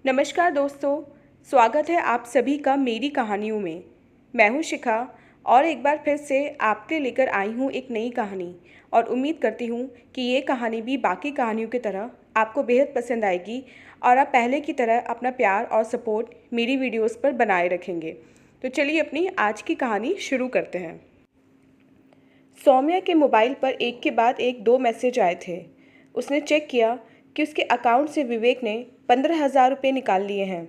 नमस्कार दोस्तों, स्वागत है आप सभी का मेरी कहानियों में। मैं हूं शिखा और एक बार फिर से आपके लेकर आई हूं एक नई कहानी और उम्मीद करती हूं कि ये कहानी भी बाकी कहानियों की तरह आपको बेहद पसंद आएगी और आप पहले की तरह अपना प्यार और सपोर्ट मेरी वीडियोस पर बनाए रखेंगे। तो चलिए अपनी आज की कहानी शुरू करते हैं। सौम्या के मोबाइल पर एक के बाद एक 2 मैसेज आए थे। उसने चेक किया कि उसके अकाउंट से विवेक ने 15,000 रुपये निकाल लिए हैं।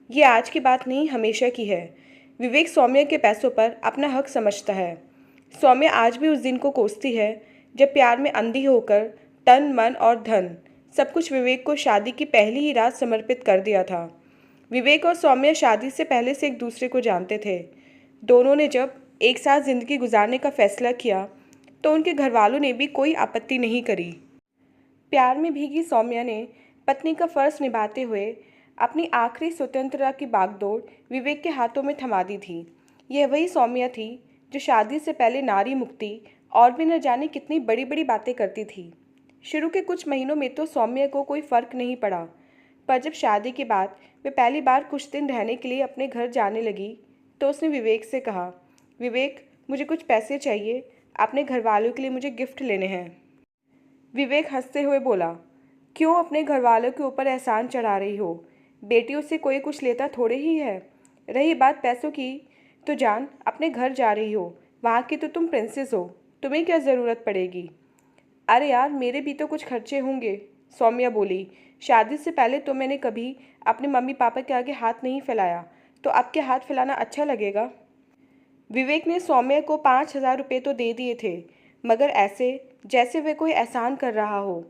ये आज की बात नहीं, हमेशा की है। विवेक सौम्या के पैसों पर अपना हक समझता है। सौम्या आज भी उस दिन को कोसती है जब प्यार में अंधी होकर तन मन और धन सब कुछ विवेक को शादी की पहली ही रात समर्पित कर दिया था। विवेक और सौम्या शादी से पहले से एक दूसरे को जानते थे। दोनों ने जब एक साथ ज़िंदगी गुजारने का फैसला किया तो उनके घर वालों ने भी कोई आपत्ति नहीं करी। प्यार में भीगी सौम्या ने पत्नी का फ़र्ज निभाते हुए अपनी आखिरी स्वतंत्रता की बागडोर विवेक के हाथों में थमा दी थी। यह वही सौम्या थी जो शादी से पहले नारी मुक्ति और भी न जाने कितनी बड़ी बड़ी बातें करती थी। शुरू के कुछ महीनों में तो सौम्या को कोई फ़र्क नहीं पड़ा, पर जब शादी के बाद वे पहली बार कुछ दिन रहने के लिए अपने घर जाने लगी तो उसने विवेक से कहा, विवेक मुझे कुछ पैसे चाहिए, अपने घर वालों के लिए मुझे गिफ्ट लेने हैं। विवेक हंसते हुए बोला, क्यों अपने घर वालों के ऊपर एहसान चढ़ा रही हो? बेटियों से कोई कुछ लेता थोड़े ही है। रही बात पैसों की, तो जान अपने घर जा रही हो, वहाँ की तो तुम प्रिंसेस हो, तुम्हें क्या ज़रूरत पड़ेगी? अरे यार, मेरे भी तो कुछ खर्चे होंगे, सौम्या बोली। शादी से पहले तो मैंने कभी अपने मम्मी पापा के आगे हाथ नहीं फैलाया, तो अब क्या हाथ फैलाना अच्छा लगेगा? विवेक ने सौम्या को 5,000 रुपये तो दे दिए थे, मगर ऐसे जैसे वे कोई एहसान कर रहा हो।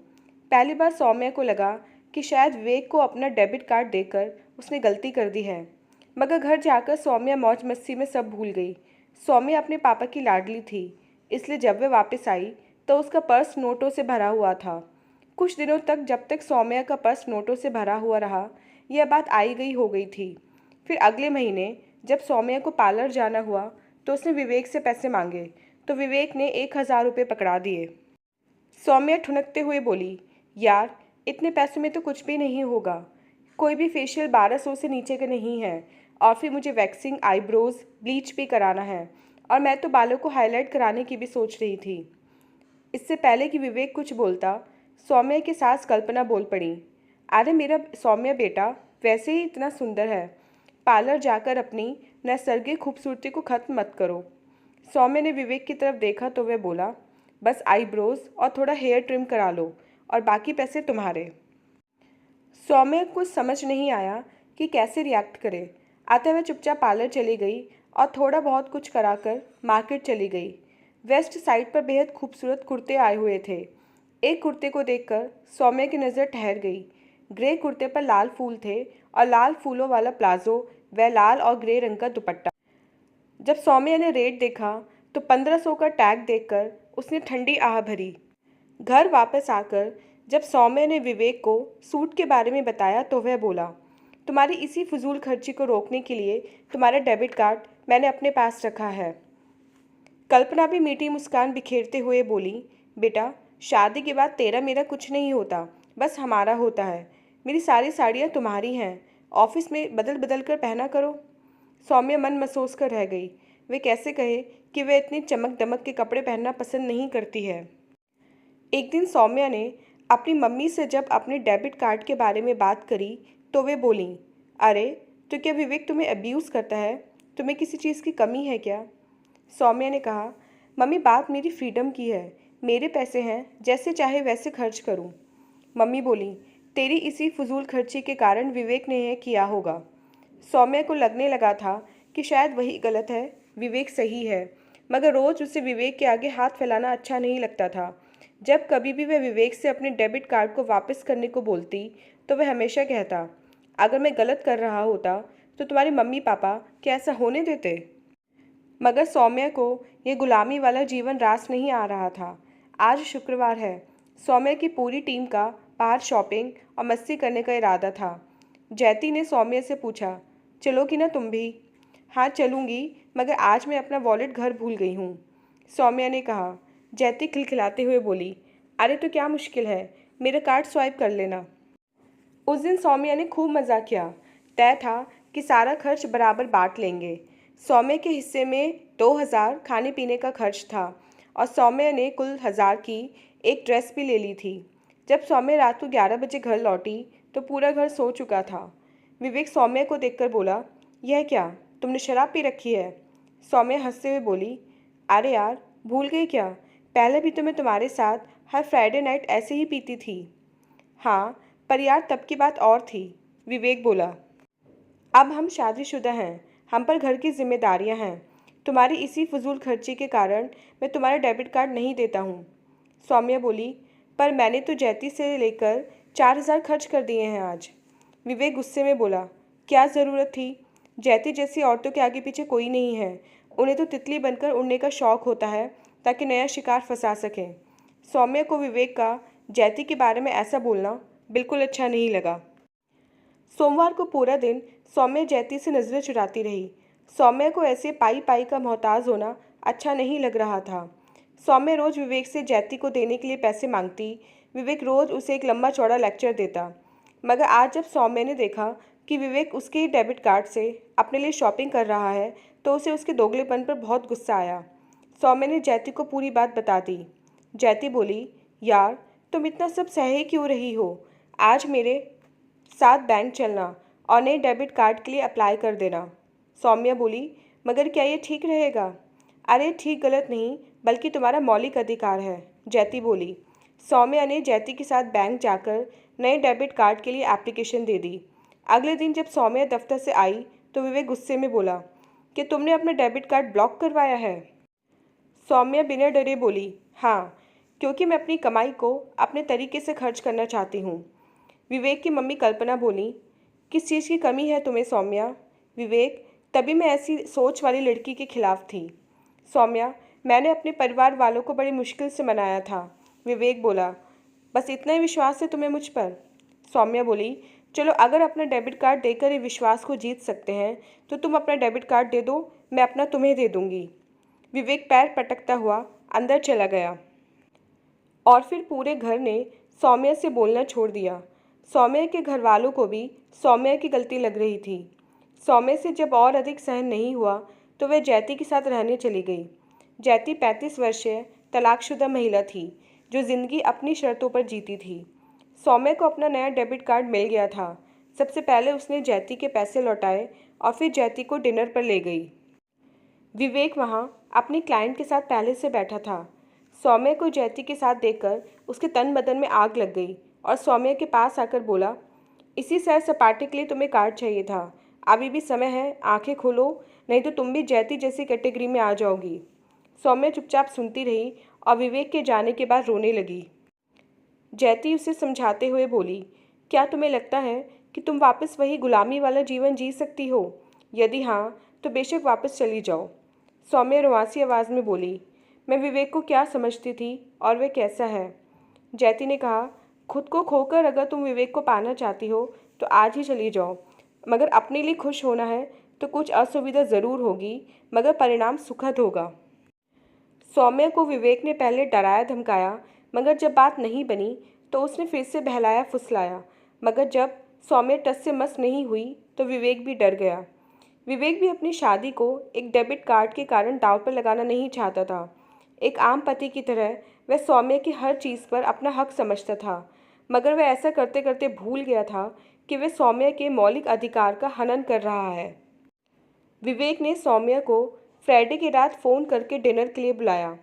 पहली बार सौम्या को लगा कि शायद विवेक को अपना डेबिट कार्ड देकर उसने गलती कर दी है। मगर घर जाकर सौम्या मौज मस्ती में सब भूल गई। सौम्या अपने पापा की लाडली थी, इसलिए जब वे वापस आई तो उसका पर्स नोटों से भरा हुआ था। कुछ दिनों तक जब तक सौम्या का पर्स नोटों से भरा हुआ रहा, यह बात आई गई हो गई थी। फिर अगले महीने जब सौम्या को पार्लर जाना हुआ तो उसने विवेक से पैसे मांगे, तो विवेक ने 1,000 रुपये पकड़ा दिए। सौम्या ठुनकते हुए बोली, यार इतने पैसों में तो कुछ भी नहीं होगा, कोई भी फेशियल 1,200 से नीचे का नहीं है, और फिर मुझे वैक्सिंग, आईब्रोज, ब्लीच भी कराना है, और मैं तो बालों को हाईलाइट कराने की भी सोच रही थी। इससे पहले कि विवेक कुछ बोलता, सौम्या की सास कल्पना बोल पड़ी, अरे मेरा सौम्या बेटा वैसे ही इतना सुंदर है, पार्लर जाकर अपनी नैसर्गिक खूबसूरती को ख़त्म मत करो। सौम्या ने विवेक की तरफ देखा तो वह बोला, बस आईब्रोज और थोड़ा हेयर ट्रिम करा लो और बाकी पैसे तुम्हारे। सौम्या को समझ नहीं आया कि कैसे रिएक्ट करे। अतः वह चुपचाप पार्लर चली गई और थोड़ा बहुत कुछ कराकर मार्केट चली गई। वेस्ट साइड पर बेहद खूबसूरत कुर्ते आए हुए थे। एक कुर्ते को देखकर सौम्या की नज़र ठहर गई। ग्रे कुर्ते पर लाल फूल थे और लाल फूलों वाला प्लाजो व लाल और ग्रे रंग का दुपट्टा। जब सौम्या ने रेट देखा तो 1,500 का टैग देखकर उसने ठंडी आह भरी। घर वापस आकर जब सौम्या ने विवेक को सूट के बारे में बताया तो वह बोला, तुम्हारी इसी फजूल खर्ची को रोकने के लिए तुम्हारा डेबिट कार्ड मैंने अपने पास रखा है। कल्पना भी मीठी मुस्कान बिखेरते हुए बोली, बेटा शादी के बाद तेरा मेरा कुछ नहीं होता, बस हमारा होता है। मेरी सारी साड़ियाँ तुम्हारी हैं, ऑफिस में बदल बदल कर पहना करो। सौम्या मन महसूस कर रह गई। वे कैसे कहे कि वे इतनी चमक दमक के कपड़े पहनना पसंद नहीं करती है। एक दिन सौम्या ने अपनी मम्मी से जब अपने डेबिट कार्ड के बारे में बात करी तो वे बोली, अरे तो क्या विवेक तुम्हें अब्यूज़ करता है? तुम्हें किसी चीज़ की कमी है क्या? सौम्या ने कहा, मम्मी बात मेरी फ्रीडम की है, मेरे पैसे हैं, जैसे चाहे वैसे खर्च करूं। मम्मी बोली, तेरी इसी फजूल खर्ची के कारण विवेक ने यह किया होगा। सौम्या को लगने लगा था कि शायद वही गलत है, विवेक सही है, मगर रोज़ उसे विवेक के आगे हाथ फैलाना अच्छा नहीं लगता था। जब कभी भी वह विवेक से अपने डेबिट कार्ड को वापस करने को बोलती तो वह हमेशा कहता, अगर मैं गलत कर रहा होता तो तुम्हारे मम्मी पापा क्या ऐसा होने देते? मगर सौम्या को यह गुलामी वाला जीवन रास नहीं आ रहा था। आज शुक्रवार है। सौम्या की पूरी टीम का बाहर शॉपिंग और मस्ती करने का इरादा था। जैती ने सौम्या से पूछा, चलोगी ना तुम भी? हाँ चलूँगी, मगर आज मैं अपना वॉलेट घर भूल गई हूँ, सौम्या ने कहा। जैती खिलखिलाते हुए बोली, अरे तो क्या मुश्किल है, मेरा कार्ड स्वाइप कर लेना। उस दिन सौम्या ने खूब मज़ा किया। तय था कि सारा खर्च बराबर बांट लेंगे। सौम्या के हिस्से में 2,000 खाने पीने का खर्च था और सौम्या ने कुल 1,000 की एक ड्रेस भी ले ली थी। जब सौम्या रात को 11 बजे घर लौटी तो पूरा घर सो चुका था। विवेक सौम्या को देखकर बोला, यह क्या, तुमने शराब पी रखी है? सौम्या हंसते हुए बोली, अरे यार, भूल गई क्या? पहले भी तो मैं तुम्हारे साथ हर फ्राइडे नाइट ऐसे ही पीती थी। हाँ, पर यार तब की बात और थी, विवेक बोला। अब हम शादीशुदा हैं, हम पर घर की जिम्मेदारियां हैं। तुम्हारी इसी फजूल खर्ची के कारण मैं तुम्हारा डेबिट कार्ड नहीं देता हूँ। सौम्या बोली, पर मैंने तो जैती से लेकर 4,000 खर्च कर दिए हैं आज। विवेक गुस्से में बोला, क्या ज़रूरत थी? जैती जैसी औरतों के आगे पीछे कोई नहीं है। उन्हें तो तितली बनकर उड़ने का शौक होता है ताकि नया शिकार फंसा सकें। सौम्या को विवेक का जैती के बारे में ऐसा बोलना बिल्कुल अच्छा नहीं लगा। सोमवार को पूरा दिन सौम्या जैती से नजरें चुराती रही। सौम्या को ऐसे पाई पाई का मोहताज होना अच्छा नहीं लग रहा था। सौम्या रोज विवेक से जैती को देने के लिए पैसे मांगती। विवेक रोज उसे एक लंबा चौड़ा लेक्चर देता। मगर आज जब सौम्या ने देखा कि विवेक उसके ही डेबिट कार्ड से अपने लिए शॉपिंग कर रहा है तो उसे उसके दोगलेपन पर बहुत गुस्सा आया। सौम्या ने जैती को पूरी बात बता दी। जैती बोली, यार तुम इतना सब सहे क्यों रही हो? आज मेरे साथ बैंक चलना और नए डेबिट कार्ड के लिए अप्लाई कर देना। सौम्या बोली, मगर क्या ये ठीक रहेगा? अरे ठीक गलत नहीं, बल्कि तुम्हारा मौलिक अधिकार है, जैती बोली। सौम्या ने जैती के साथ बैंक जाकर नए डेबिट कार्ड के लिए एप्लीकेशन दे दी। अगले दिन जब सौम्या दफ्तर से आई तो विवेक गुस्से में बोला कि तुमने अपना डेबिट कार्ड ब्लॉक करवाया है। सौम्या बिना डरे बोली, हाँ, क्योंकि मैं अपनी कमाई को अपने तरीके से खर्च करना चाहती हूँ। विवेक की मम्मी कल्पना बोली, किस चीज़ की कमी है तुम्हें सौम्या? विवेक, तभी मैं ऐसी सोच वाली लड़की के खिलाफ थी। सौम्या, मैंने अपने परिवार वालों को बड़ी मुश्किल से मनाया था। विवेक बोला, बस इतना ही विश्वास है तुम्हें मुझ पर? सौम्या बोली, चलो अगर अपना डेबिट कार्ड देकर ये विश्वास को जीत सकते हैं तो तुम अपना डेबिट कार्ड दे दो, मैं अपना तुम्हें दे दूंगी। विवेक पैर पटकता हुआ अंदर चला गया और फिर पूरे घर ने सौम्या से बोलना छोड़ दिया। सौम्या के घर वालों को भी सौम्या की गलती लग रही थी। सौम्या से जब और अधिक सहन नहीं हुआ तो वह जैती के साथ रहने चली गई। जैती 35 वर्षीय तलाकशुदा महिला थी जो ज़िंदगी अपनी शर्तों पर जीती थी। सौम्या को अपना नया डेबिट कार्ड मिल गया था। सबसे पहले उसने जैती के पैसे लौटाए और फिर जैती को डिनर पर ले गई। विवेक वहाँ अपनी क्लाइंट के साथ पहले से बैठा था। सौम्या को जैती के साथ देखकर उसके तन बदन में आग लग गई और सौम्या के पास आकर बोला, इसी सैर सपाटे के लिए तुम्हें कार्ड चाहिए था। अभी भी समय है, आंखें खोलो, नहीं तो तुम भी जैती जैसी कैटेगरी में आ जाओगी। सौम्या चुपचाप सुनती रही और विवेक के जाने के बाद रोने लगी। जैती उसे समझाते हुए बोली, क्या तुम्हें लगता है कि तुम वापस वही गुलामी वाला जीवन जी सकती हो? यदि हाँ तो बेशक वापस चली जाओ। सौम्या रुआसी आवाज़ में बोली, मैं विवेक को क्या समझती थी और वह कैसा है? जैती ने कहा, खुद को खोकर अगर तुम विवेक को पाना चाहती हो तो आज ही चली जाओ, मगर अपने लिए खुश होना है तो कुछ असुविधा ज़रूर होगी, मगर परिणाम सुखद होगा। सौम्या को विवेक ने पहले डराया धमकाया, मगर जब बात नहीं बनी तो उसने फिर से बहलाया फुसलाया। मगर जब सौम्या टस से मस नहीं हुई तो विवेक भी डर गया। विवेक भी अपनी शादी को एक डेबिट कार्ड के कारण दांव पर लगाना नहीं चाहता था। एक आम पति की तरह वह सौम्या की हर चीज़ पर अपना हक समझता था, मगर वह ऐसा करते करते भूल गया था कि वह सौम्या के मौलिक अधिकार का हनन कर रहा है। विवेक ने सौम्या को फ्राइडे की रात फ़ोन करके डिनर के लिए बुलाया।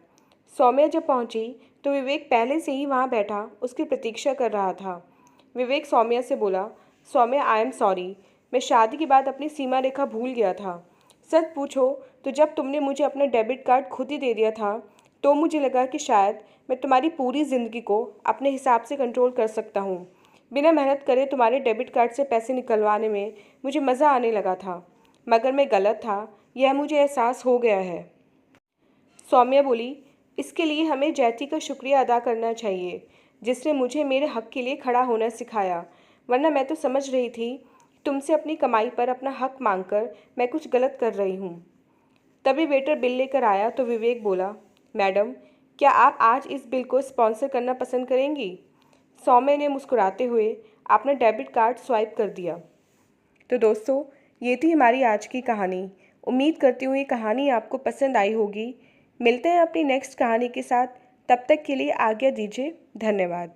सौम्या जब पहुंची तो विवेक पहले से ही वहां बैठा उसकी प्रतीक्षा कर रहा था। विवेक सौम्या से बोला, सौम्या, आई एम सॉरी, मैं शादी के बाद अपनी सीमा रेखा भूल गया था। सच पूछो तो जब तुमने मुझे अपना डेबिट कार्ड खुद ही दे दिया था तो मुझे लगा कि शायद मैं तुम्हारी पूरी ज़िंदगी को अपने हिसाब से कंट्रोल कर सकता हूँ। बिना मेहनत करे तुम्हारे डेबिट कार्ड से पैसे निकलवाने में मुझे मज़ा आने लगा था, मगर मैं गलत था, यह मुझे एहसास हो गया है। सौम्या बोली, इसके लिए हमें जैती का शुक्रिया अदा करना चाहिए जिसने मुझे मेरे हक के लिए खड़ा होना सिखाया, वरना मैं तो समझ रही थी तुमसे अपनी कमाई पर अपना हक मांगकर मैं कुछ गलत कर रही हूँ। तभी वेटर बिल लेकर आया तो विवेक बोला, मैडम, क्या आप आज इस बिल को स्पॉन्सर करना पसंद करेंगी? सौम्या ने मुस्कुराते हुए आपने डेबिट कार्ड स्वाइप कर दिया। तो दोस्तों, ये थी हमारी आज की कहानी। उम्मीद करती हूँ ये कहानी आपको पसंद आई होगी। मिलते हैं अपनी नेक्स्ट कहानी के साथ। तब तक के लिए आज्ञा दीजिए। धन्यवाद।